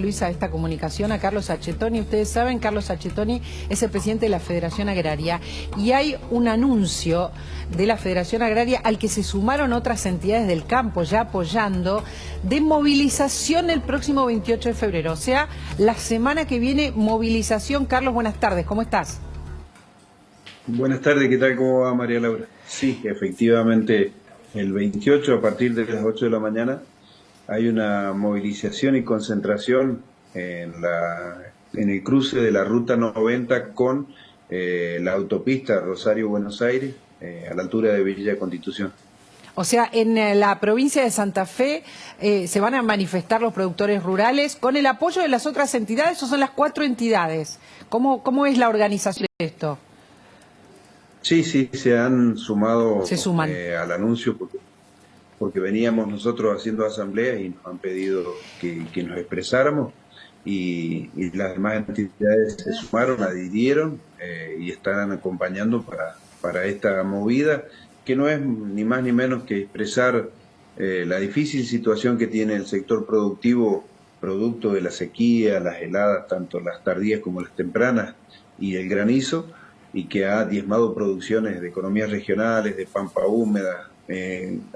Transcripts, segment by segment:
Luis, a esta comunicación a Carlos Sacchettoni. Ustedes saben, Carlos Sacchettoni es el presidente de la Federación Agraria y hay un anuncio de la Federación Agraria al que se sumaron otras entidades del campo ya apoyando, de movilización el próximo 28 de febrero, o sea, la semana que viene movilización. Carlos, buenas tardes, ¿cómo estás? Buenas tardes, ¿qué tal? ¿Cómo va, María Laura? Sí, efectivamente, el 28 a partir de las 8 de la mañana hay una movilización y concentración en el cruce de la Ruta 90 con la autopista Rosario-Buenos Aires, a la altura de Villa Constitución. O sea, en la provincia de Santa Fe se van a manifestar los productores rurales con el apoyo de las otras entidades, o son las 4 entidades. ¿Cómo es la organización de esto? Sí, se han sumado Se suman. al anuncio porque veníamos nosotros haciendo asambleas y nos han pedido que nos expresáramos y las demás entidades se sumaron, adhirieron y están acompañando para esta movida, que no es ni más ni menos que expresar la difícil situación que tiene el sector productivo, producto de la sequía, las heladas, tanto las tardías como las tempranas, y el granizo, y que ha diezmado producciones de economías regionales, de pampa húmeda,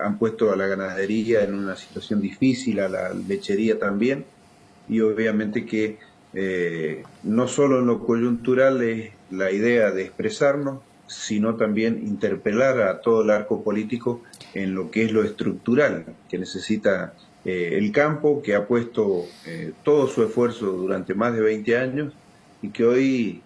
han puesto a la ganadería en una situación difícil, a la lechería también, y obviamente que no solo en lo coyuntural es la idea de expresarnos, sino también interpelar a todo el arco político en lo que es lo estructural que necesita el campo, que ha puesto todo su esfuerzo durante más de 20 años y que hoy,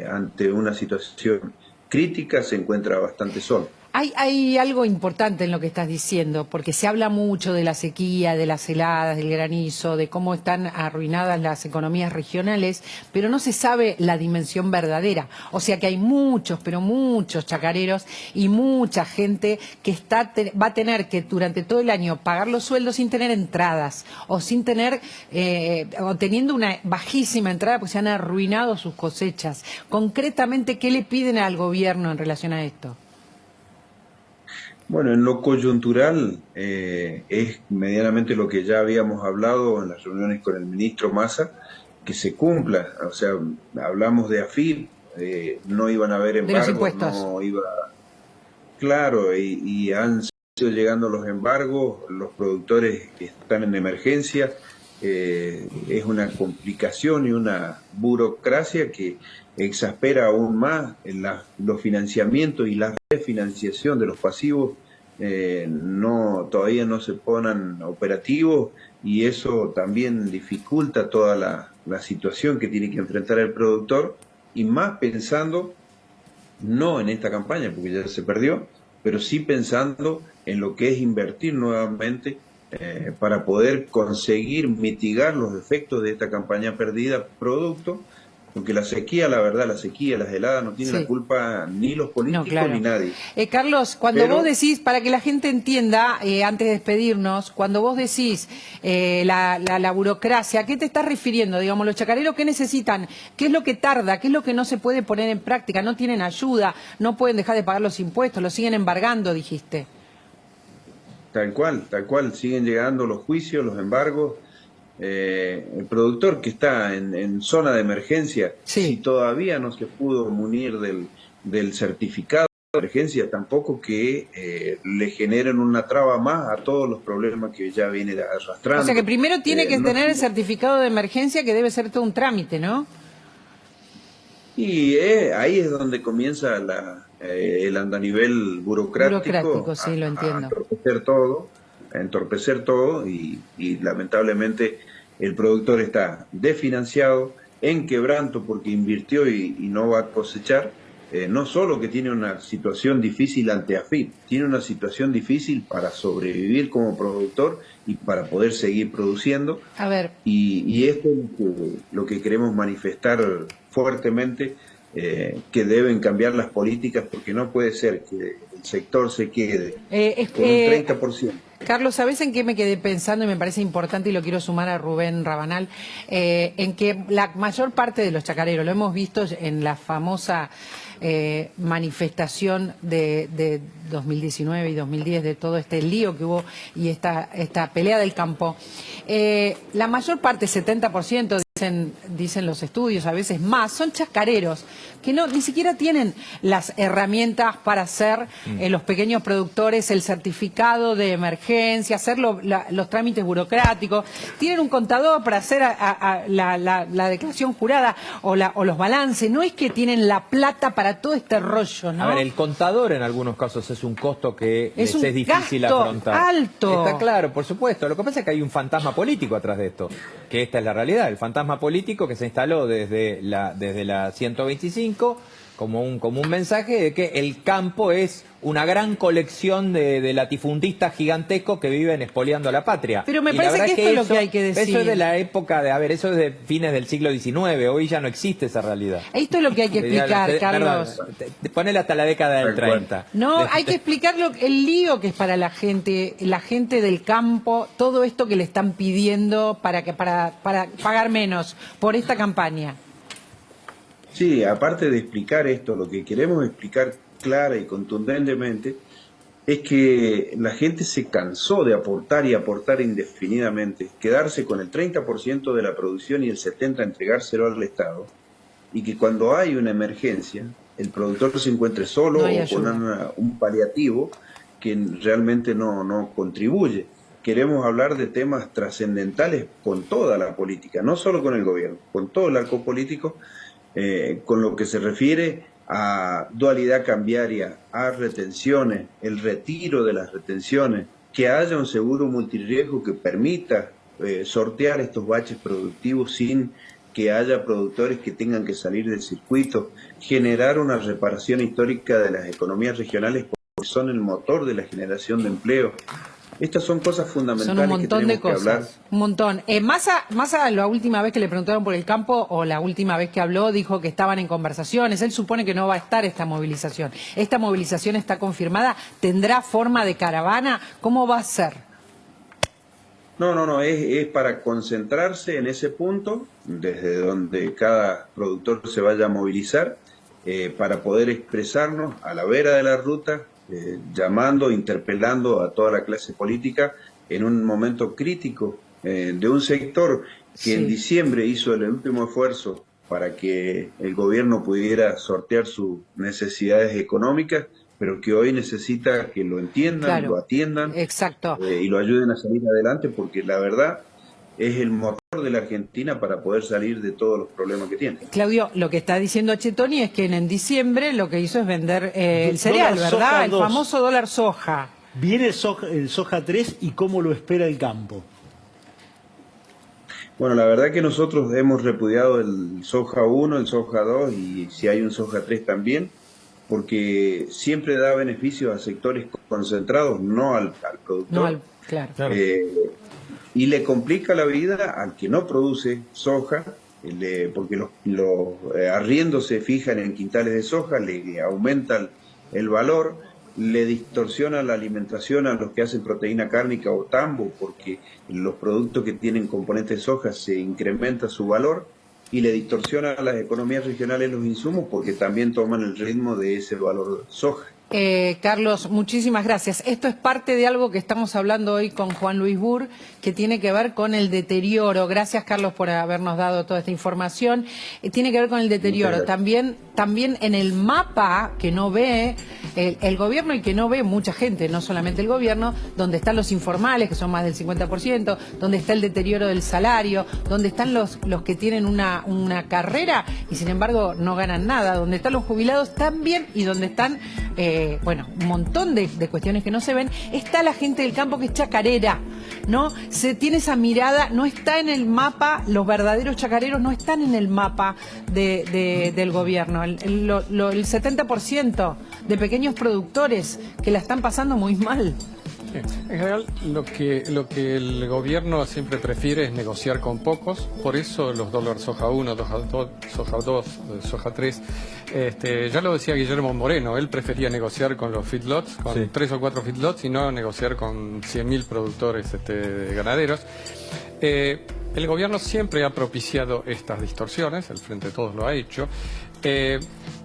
ante una situación crítica, se encuentra bastante solo. Hay algo importante en lo que estás diciendo, porque se habla mucho de la sequía, de las heladas, del granizo, de cómo están arruinadas las economías regionales, pero no se sabe la dimensión verdadera. O sea que hay muchos, pero muchos chacareros y mucha gente que va a tener que durante todo el año pagar los sueldos sin tener entradas o sin tener, o teniendo una bajísima entrada porque se han arruinado sus cosechas. Concretamente, ¿qué le piden al gobierno en relación a esto? Bueno, en lo coyuntural es medianamente lo que ya habíamos hablado en las reuniones con el ministro Massa, que se cumpla. O sea, hablamos de AFIP, no iban a haber embargos, no iba... Claro, y han sido llegando los embargos, los productores que están en emergencia, es una complicación y una burocracia que exaspera aún más en los financiamientos y la refinanciación de los pasivos. Todavía no se ponen operativos y eso también dificulta toda la situación que tiene que enfrentar el productor, y más pensando no en esta campaña porque ya se perdió, pero sí pensando en lo que es invertir nuevamente para poder conseguir mitigar los efectos de esta campaña perdida, producto, porque la sequía, la verdad, las heladas no tienen la culpa ni los políticos ni nadie. Carlos, cuando vos decís, para que la gente entienda, antes de despedirnos, cuando vos decís la burocracia, ¿a qué te estás refiriendo? Digamos, los chacareros, ¿qué necesitan? ¿Qué es lo que tarda? ¿Qué es lo que no se puede poner en práctica? No tienen ayuda, no pueden dejar de pagar los impuestos, los siguen embargando, dijiste. Tal cual, siguen llegando los juicios, los embargos. El productor que está en zona de emergencia, si todavía no se pudo munir del certificado de emergencia, tampoco que le generen una traba más a todos los problemas que ya viene arrastrando. O sea que primero tiene que tener el certificado de emergencia, que debe ser todo un trámite, ¿no? Y ahí es donde comienza el andanivel burocrático, sí, lo entiendo. A entorpecer todo y lamentablemente el productor está desfinanciado, en quebranto porque invirtió y no va a cosechar. No solo que tiene una situación difícil ante AFIP, tiene una situación difícil para sobrevivir como productor y para poder seguir produciendo. A ver. Y esto es lo que queremos manifestar fuertemente, que deben cambiar las políticas, porque no puede ser que sector se quede Es con un 30%. Carlos, ¿sabés en qué me quedé pensando y me parece importante y lo quiero sumar a Rubén Rabanal? En que la mayor parte de los chacareros, lo hemos visto en la famosa manifestación de 2019 y 2010, de todo este lío que hubo y esta pelea del campo, la mayor parte, 70%, dicen los estudios, a veces más, son chacareros que ni siquiera tienen las herramientas para hacer los pequeños productores el certificado de emergencia, hacer los trámites burocráticos, tienen un contador para hacer la declaración jurada o los balances, no es que tienen la plata para todo este rollo, ¿no? A ver, el contador en algunos casos es un costo que es les es difícil afrontar. Alto. Está claro, por supuesto. Lo que pasa es que hay un fantasma político atrás de esto, que esta es la realidad, el fantasma político que se instaló desde la 125 como un mensaje de que el campo es una gran colección de latifundistas gigantescos que viven expoliando a la patria. Pero me parece que esto es lo que hay que decir. Eso es de la época eso es de fines del siglo XIX, hoy ya no existe esa realidad. Esto es lo que hay que explicar, Carlos. Ponele hasta la década del 30. No, hay que explicar el lío que es para la gente del campo, todo esto que le están pidiendo para pagar menos por esta campaña. Sí, aparte de explicar esto, lo que queremos explicar clara y contundentemente es que la gente se cansó de aportar y aportar indefinidamente, quedarse con el 30% de la producción y el 70% entregárselo al Estado, y que cuando hay una emergencia, el productor se encuentre solo o con un paliativo que realmente no contribuye. Queremos hablar de temas trascendentales con toda la política, no solo con el gobierno, con todo el arco político, con lo que se refiere a dualidad cambiaria, a retenciones, el retiro de las retenciones, que haya un seguro multirriesgo que permita sortear estos baches productivos sin que haya productores que tengan que salir del circuito, generar una reparación histórica de las economías regionales porque son el motor de la generación de empleo. Estas son cosas fundamentales. Son un montón de cosas. Que hablar. Un montón. Massa, la última vez que le preguntaron por el campo o la última vez que habló, dijo que estaban en conversaciones. Él supone que no va a estar esta movilización. ¿Esta movilización está confirmada? ¿Tendrá forma de caravana? ¿Cómo va a ser? No, es para concentrarse en ese punto, desde donde cada productor se vaya a movilizar, para poder expresarnos a la vera de la ruta, llamando, interpelando a toda la clase política en un momento crítico de un sector que en diciembre hizo el último esfuerzo para que el gobierno pudiera sortear sus necesidades económicas, pero que hoy necesita que lo entiendan, lo atiendan, y lo ayuden a salir adelante, porque la verdad es el motor de la Argentina para poder salir de todos los problemas que tiene. Claudio, lo que está diciendo Chetoni es que en diciembre lo que hizo es vender el cereal, ¿verdad? El famoso dólar soja. Viene el soja 3 y cómo lo espera el campo. Bueno, la verdad que nosotros hemos repudiado el soja 1, el soja 2 y si hay un soja 3 también, porque siempre da beneficios a sectores concentrados, no al productor. Claro. Y le complica la vida al que no produce soja, porque los arriendos se fijan en quintales de soja, le aumenta el valor, le distorsiona la alimentación a los que hacen proteína cárnica o tambo, porque los productos que tienen componentes de soja se incrementa su valor, y le distorsiona a las economías regionales los insumos, porque también toman el ritmo de ese valor soja. Carlos, muchísimas gracias. Esto es parte de algo que estamos hablando hoy con Juan Luis Burr, que tiene que ver con el deterioro. Gracias, Carlos, por habernos dado toda esta información. Tiene que ver con el deterioro. También en el mapa que no ve el gobierno y que no ve mucha gente, no solamente el gobierno, donde están los informales, que son más del 50%, donde está el deterioro del salario, donde están los que tienen una carrera y sin embargo no ganan nada, donde están los jubilados también y donde están... un montón de cuestiones que no se ven, está la gente del campo que es chacarera, ¿no? Se tiene esa mirada, no está en el mapa, los verdaderos chacareros no están en el mapa del gobierno. El 70% de pequeños productores que la están pasando muy mal. En general, lo que el gobierno siempre prefiere es negociar con pocos, por eso los dólares soja 1, soja 2, soja 3. Ya lo decía Guillermo Moreno, él prefería negociar con los feedlots, con 3 o 4 feedlots, y no negociar con 100.000 productores ganaderos. El gobierno siempre ha propiciado estas distorsiones, el Frente de Todos lo ha hecho.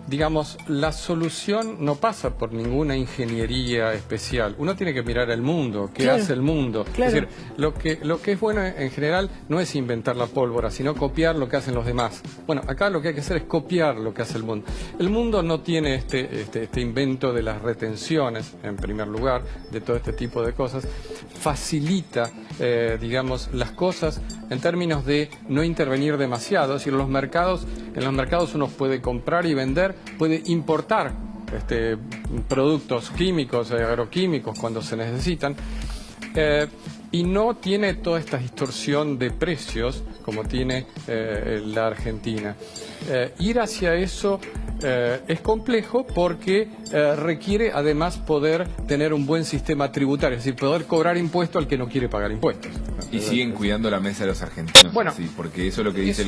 Digamos, la solución no pasa por ninguna ingeniería especial. Uno tiene que mirar el mundo, qué hace el mundo. Claro. Es decir, lo que es bueno en general no es inventar la pólvora, sino copiar lo que hacen los demás. Bueno, acá lo que hay que hacer es copiar lo que hace el mundo. El mundo no tiene este invento de las retenciones, en primer lugar, de todo este tipo de cosas. Facilita, digamos, las cosas en términos de no intervenir demasiado. Es decir, en los mercados uno puede comprar y vender, puede importar productos químicos, agroquímicos cuando se necesitan, y no tiene toda esta distorsión de precios como tiene la Argentina. Ir hacia eso es complejo porque requiere además poder tener un buen sistema tributario, es decir, poder cobrar impuestos al que no quiere pagar impuestos. Y siguen cuidando la mesa de los argentinos. Bueno, sí, porque eso es lo que dice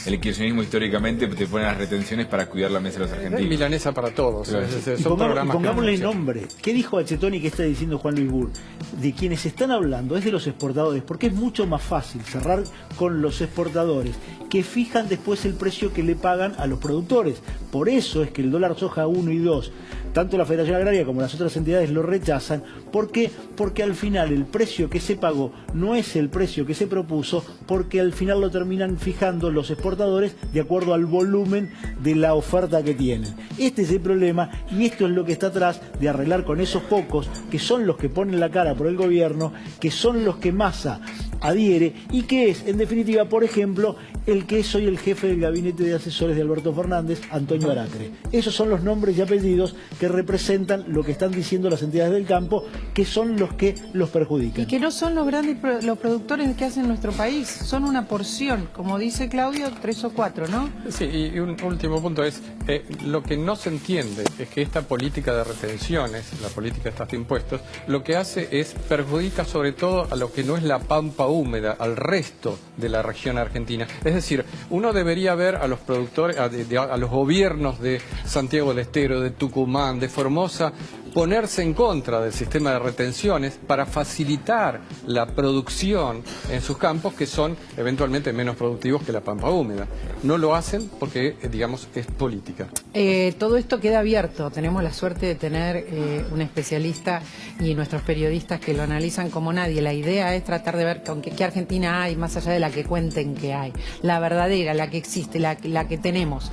el kirchnerismo históricamente, te pone las retenciones para cuidar la mesa de los argentinos. Milanesa para todos. Claro. Y pongámosle nombre. ¿Qué dijo Achetoni que está diciendo Juan Luis Burr? De quienes están hablando es de los exportadores, porque es mucho más fácil cerrar con los exportadores, que fijan después el precio que le pagan a los productores. Por eso es que el dólar soja 1 y 2, tanto la Federación Agraria como las otras entidades lo rechazan. ¿Por qué? Porque al final el precio que se pagó no es el precio que se propuso, porque al final lo terminan fijando los exportadores de acuerdo al volumen de la oferta que tienen. Este es el problema, y esto es lo que está atrás de arreglar con esos pocos, que son los que ponen la cara por el gobierno, que son los que Massa adhiere, y que es, en definitiva, por ejemplo, el que es hoy el jefe del gabinete de asesores de Alberto Fernández, Antonio Aracre. Esos son los nombres y apellidos que representan lo que están diciendo las entidades del campo, que son los que los perjudican. Y que no son los grandes los productores que hacen nuestro país, son una porción, como dice Claudio, 3 o 4, ¿no? Sí, y un último punto es, lo que no se entiende es que esta política de retenciones, la política de estos impuestos, lo que hace es perjudica sobre todo a lo que no es la pampa húmeda, al resto de la región argentina. Es decir, uno debería ver a los productores, a los gobiernos de Santiago del Estero, de Tucumán, de Formosa, ponerse en contra del sistema de retenciones para facilitar la producción en sus campos, que son eventualmente menos productivos que la pampa húmeda. No lo hacen porque, digamos, es política. Todo esto queda abierto. Tenemos la suerte de tener un especialista y nuestros periodistas que lo analizan como nadie. La idea es tratar de ver qué Argentina hay, más allá de la que cuenten que hay. La verdadera, la que existe, la que tenemos.